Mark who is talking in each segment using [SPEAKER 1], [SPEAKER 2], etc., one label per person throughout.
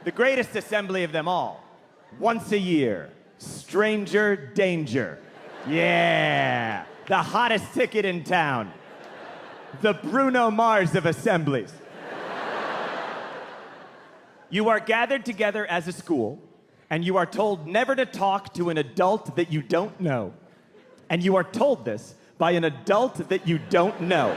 [SPEAKER 1] The greatest assembly of them all. Once a year, stranger danger. Yeah, the hottest ticket in town. The Bruno Mars of assemblies. You are gathered together as a school, and you are told never to talk to an adult that you don't know. And you are told this by an adult that you don't know.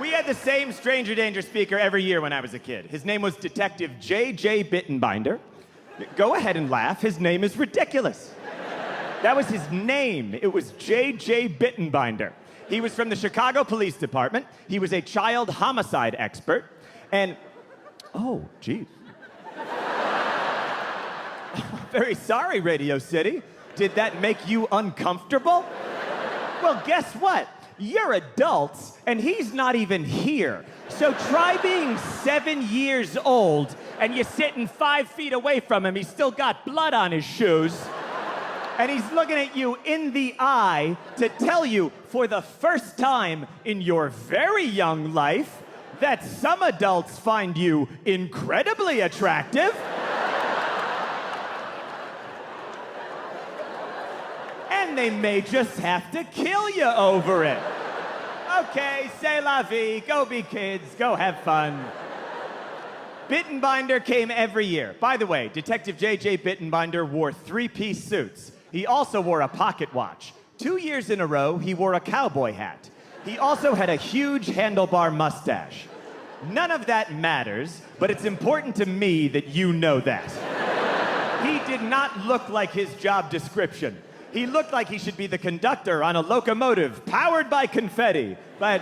[SPEAKER 1] We had the same stranger danger speaker every year when I was a kid. His name was Detective J.J. Bittenbinder. Go ahead and laugh. His name is ridiculous. That was his name. It was J.J. Bittenbinder. He was from the Chicago Police Department. He was a child homicide expert. And, oh, geez. Very sorry, Radio City. Did that make you uncomfortable? Well, guess what? You're adults, and he's not even here. So try being 7 years old, and you're sitting 5 feet away from him. He's still got blood on his shoes. And he's looking at you in the eye to tell you for the first time in your very young life that some adults find you incredibly attractive. And they may just have to kill you over it. Okay, c'est la vie. Go be kids. Go have fun. Bittenbinder came every year. By the way, Detective J.J. Bittenbinder wore 3-piece suits. He also wore a pocket watch. 2 years in a row, he wore a cowboy hat. He also had a huge handlebar mustache. None of that matters, but it's important to me that you know that. He did not look like his job description. He looked like he should be the conductor on a locomotive powered by confetti, but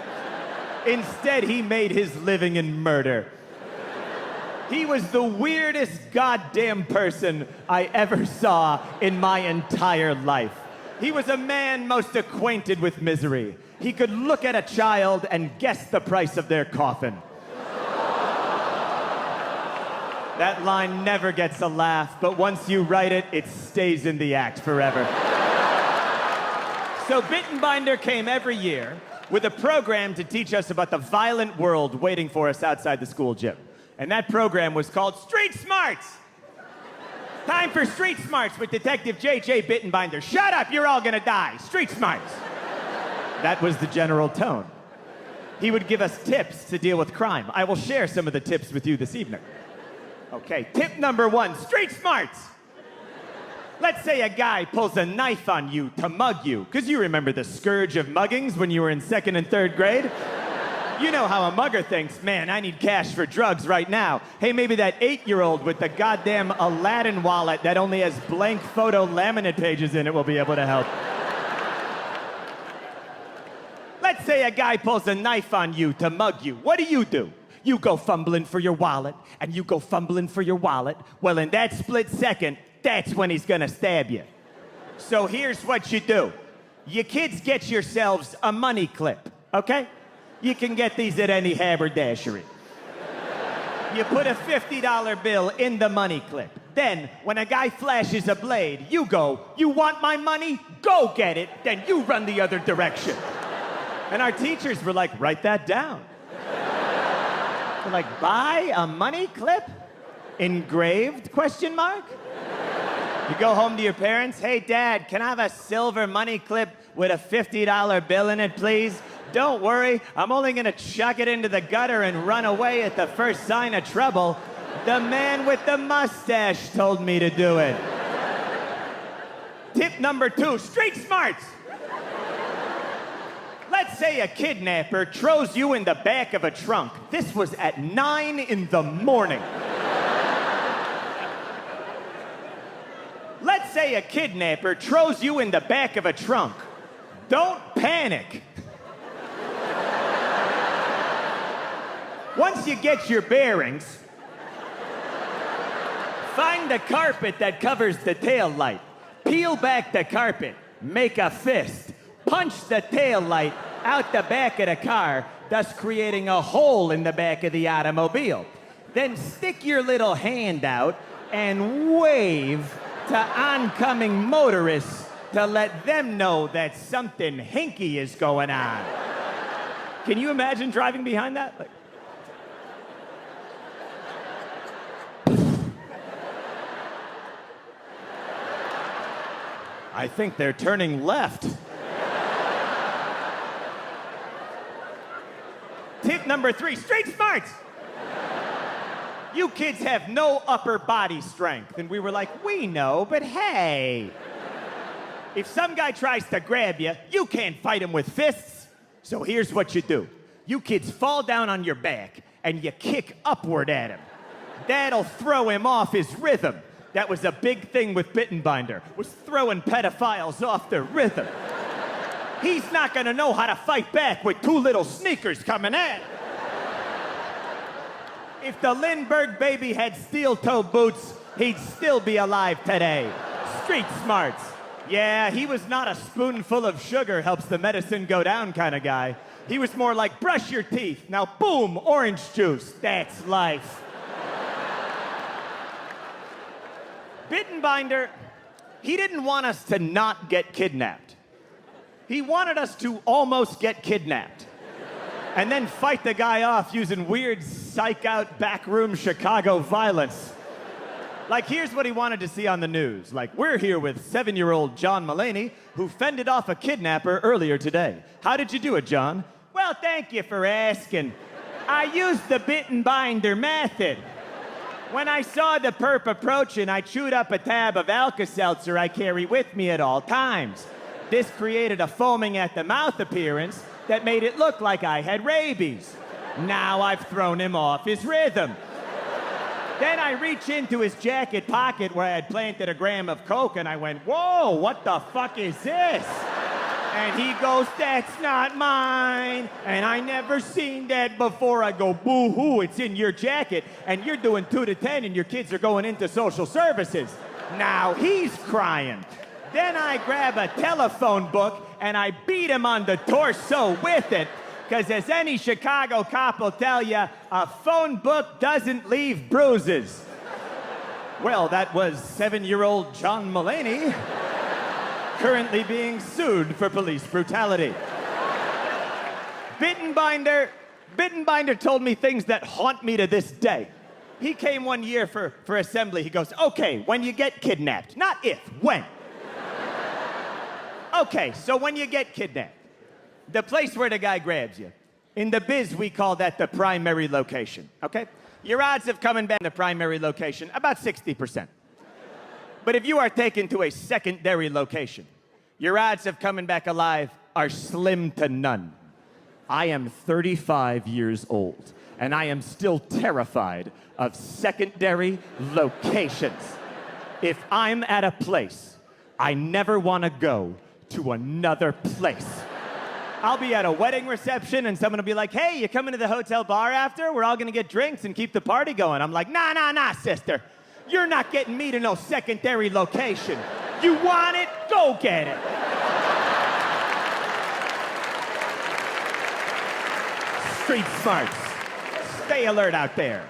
[SPEAKER 1] instead he made his living in murder. He was the weirdest goddamn person I ever saw in my entire life. He was a man most acquainted with misery. He could look at a child and guess the price of their coffin. That line never gets a laugh, but once you write it, it stays in the act forever. So Bittenbinder came every year with a program to teach us about the violent world waiting for us outside the school gym. And that program was called Street Smarts. Time for Street Smarts with Detective J.J. Bittenbinder. Shut up, you're all gonna die. Street Smarts. That was the general tone. He would give us tips to deal with crime. I will share some of the tips with you this evening. Okay, tip number 1, Street Smarts. Let's say a guy pulls a knife on you to mug you, because you remember the scourge of muggings when you were in 2nd and 3rd grade. You know how a mugger thinks, man, I need cash for drugs right now. Hey, maybe that 8-year-old with the goddamn Aladdin wallet that only has blank photo laminate pages in it will be able to help. Let's say a guy pulls a knife on you to mug you. What do? You go fumbling for your wallet, and you go fumbling for your wallet. Well, in that split second, that's when he's gonna stab you. So here's what you do. You kids get yourselves a money clip, okay? You can get these at any haberdashery. You put a $50 bill in the money clip. Then, when a guy flashes a blade, you go, you want my money? Go get it. Then you run the other direction. And our teachers were like, write that down. They're like, buy a money clip? Engraved, question mark? You go home to your parents, hey, Dad, can I have a silver money clip with a $50 bill in it, please? Don't worry, I'm only gonna chuck it into the gutter and run away at the first sign of trouble. The man with the mustache told me to do it. Tip number 2, Street Smarts. Let's say a kidnapper throws you in the back of a trunk. This was at 9 in the morning. Let's say a kidnapper throws you in the back of a trunk. Don't panic. Once you get your bearings, find the carpet that covers the tail light. Peel back the carpet, make a fist, punch the tail light out the back of the car, thus creating a hole in the back of the automobile. Then stick your little hand out and wave to oncoming motorists to let them know that something hinky is going on. Can you imagine driving behind that? I think they're turning left. Tip number 3, street smarts. You kids have no upper body strength. And we were like, we know, but hey. If some guy tries to grab you, you can't fight him with fists. So here's what you do. You kids fall down on your back and you kick upward at him. That'll throw him off his rhythm. That was a big thing with Bittenbinder, was throwing pedophiles off their rhythm. He's not gonna know how to fight back with 2 little sneakers coming at him. If the Lindbergh baby had steel-toe boots, he'd still be alive today. Street smarts. Yeah, he was not a spoonful of sugar helps the medicine go down kind of guy. He was more like, brush your teeth. Now, boom, orange juice. That's life. Bittenbinder, he didn't want us to not get kidnapped. He wanted us to almost get kidnapped. And then fight the guy off using weird psych-out backroom Chicago violence. Like, here's what he wanted to see on the news. Like, we're here with 7-year-old John Mulaney, who fended off a kidnapper earlier today. How did you do it, John? Well, thank you for asking. I used the Bittenbinder method. When I saw the perp approaching, I chewed up a tab of Alka-Seltzer I carry with me at all times. This created a foaming at the mouth appearance that made it look like I had rabies. Now I've thrown him off his rhythm. Then I reach into his jacket pocket where I had planted a gram of coke and I went, whoa, what the fuck is this? And he goes, that's not mine. And I never seen that before. I go, boo-hoo, it's in your jacket. And you're doing 2 to 10 and your kids are going into social services. Now he's crying. Then I grab a telephone book and I beat him on the torso with it. Because as any Chicago cop will tell you, a phone book doesn't leave bruises. Well, that was 7-year-old John Mulaney, currently being sued for police brutality. Bittenbinder told me things that haunt me to this day. He came one year for assembly. He goes, okay, when you get kidnapped, not if, when. Okay, so when you get kidnapped, the place where the guy grabs you, in the biz, we call that the primary location, okay? Your odds of coming back to the primary location, about 60%. But if you are taken to a secondary location, your odds of coming back alive are slim to none. I am 35 years old, and I am still terrified of secondary locations. If I'm at a place, I never want to go to another place. I'll be at a wedding reception and someone will be like, hey, you coming to the hotel bar after? We're all gonna get drinks and keep the party going. I'm like, nah, sister. You're not getting me to no secondary location. You want it? Go get it. Street smarts. Stay alert out there.